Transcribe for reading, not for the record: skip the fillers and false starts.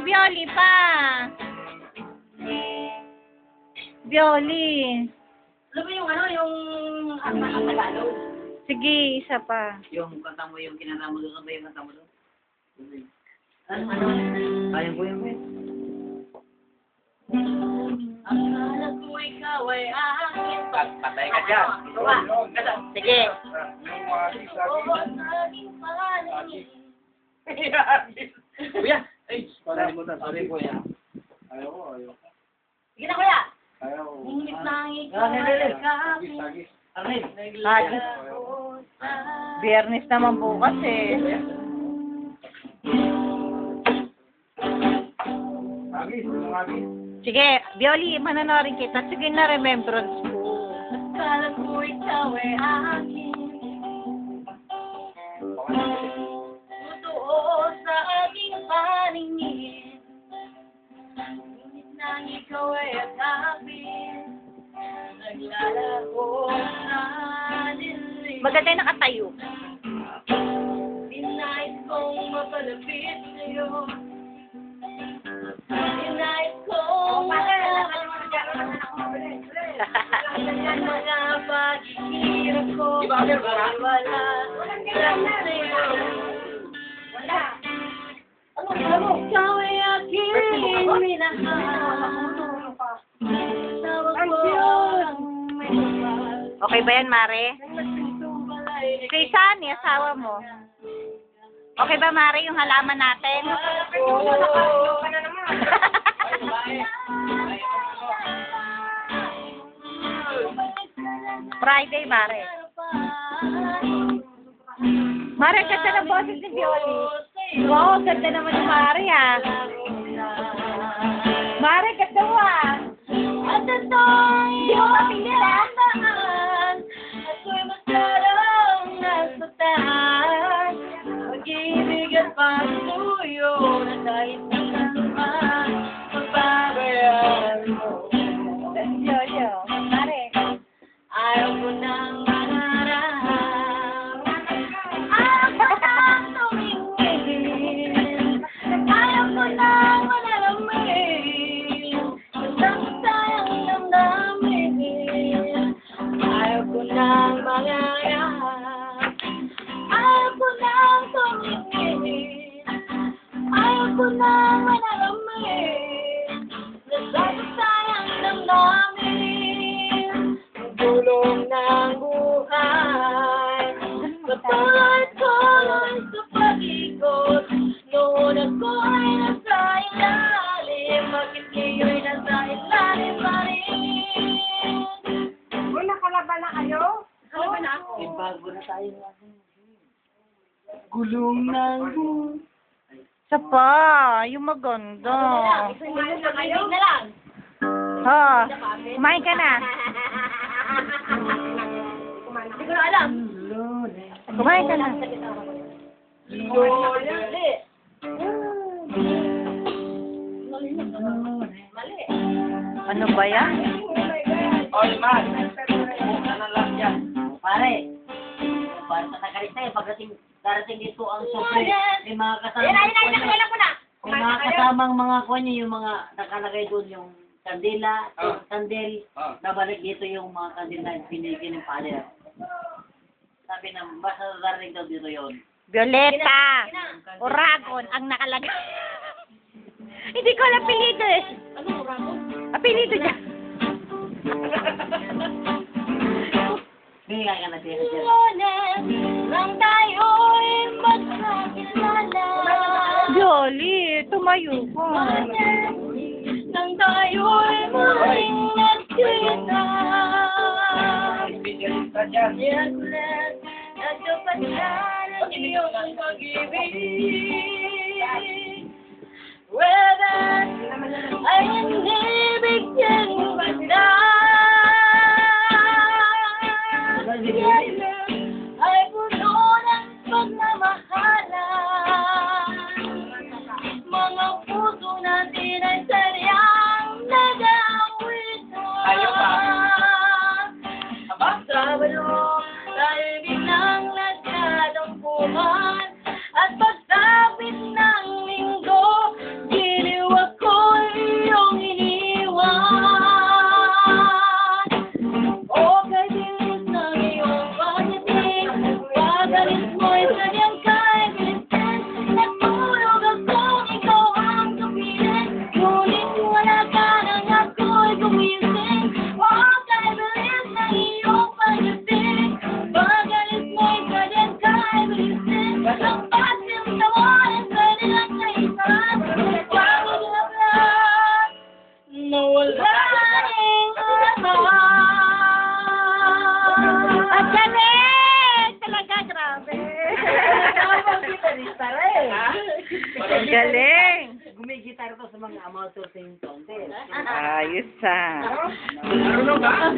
Bioli pa. Bioli. Alam mo yung ano, yung ang Tagalog? Sige, isa pa. Yung kanta mo, yung kinanta mo doon, ano ba yung kanta mo doon? Ano? Kaya ko yung Akala ko ikaw ay akin. Patay ka dyan. Sige. Kuya! Ay! Sorry po yan. Ayaw. Sige na, kuya. Ayaw. Ingit na ikaw ay akin. Arnel! Hagis. Biyernes naman bukas eh. Agis. Sige, Bioli, manonorin kita. Sige na, remembrance mo. Akala ko ikaw ay akin. Totoo sa aking paningin. Ingit na ikaw ay akapin. Naglalako sa dilim. Maganda yung nakatayo. Dinais kong mapalapit sa'yo. Dinais kong ang mga paghihirap ko. Wala lang sa'yo. Ikaw ay aking minahal. Tawag ko ang may kapal. Okay ba yan, Mare? Si Sunny, asawa mo. Okay ba, Mare, yung halaman natin? Friday, Mare. Mare, ganda ng boses ni Bioli. Wow, ganda naman ni Mare, ah. Mare, ganda mo, ah. At ito'y iyong nilalaan. Ako'y masarang nasaktan. Pag-ibig at pagsuyo na kahit naman magbabayaran mo. Yo. Mare. Ayaw ko nang mangarap. Ayaw ko nang tumingin. Ayaw ko nang malalamin. Isang sayang damdamin. Ayaw ko nang mangarap. Ayaw ko nang tumingin. Ayaw ko nang malalamin. Isang sayang damdamin. Tulong ng buhay. Patuloy sa pag-ikot. Noon ako ay nasa ilalim. Bakit ngayon nasa ilalim pa rin? Uy, nakalaban na kayo? Nakalaban na ako. Bago na tayo. Gulong ng buhay. Isa pa, yung maganda. Kumain na kayo? Na lang. Ha, kumain ka na. Hindi ko na alam. Kumain ka na. Mali. Ano ba yan? Oy, man! Ano lang yan? Pare! Para sa tagarita eh, pagdating darating dito ang sobre, may mga kasamang Kailan ko na. may mga kasamang mga kanya, yung mga nakalagay doon yung kandila, yung kandil, nabalik dito yung mga kandil na binigyan ng pare. Sabi na, basta darating daw dito yun. Violeta. Oragon ang nakalagay. Hindi ko alam apelido eh. Ano, Ramo? Apelido niya. Bigay ka na siya dyan. Ngunit lang tayo'y magkakilala. Jolly, tumayo ka. Ngunit lang tayo'y muling nagkita. Yakulat, nagtupad na ng iyong pag-ibig. Whether ay hindi bigyan ba na ay puno ng pagmamahalan. Mga puso natin ay saryang nag-aawitan. Ayaw pa. Aba? Sabado, tayo biglang nagkadampuan. At pagsapit ng linggo, giliw Galing! Gumigitar ko sa mga amateur singing contest. Ayos ah. Marunong ba?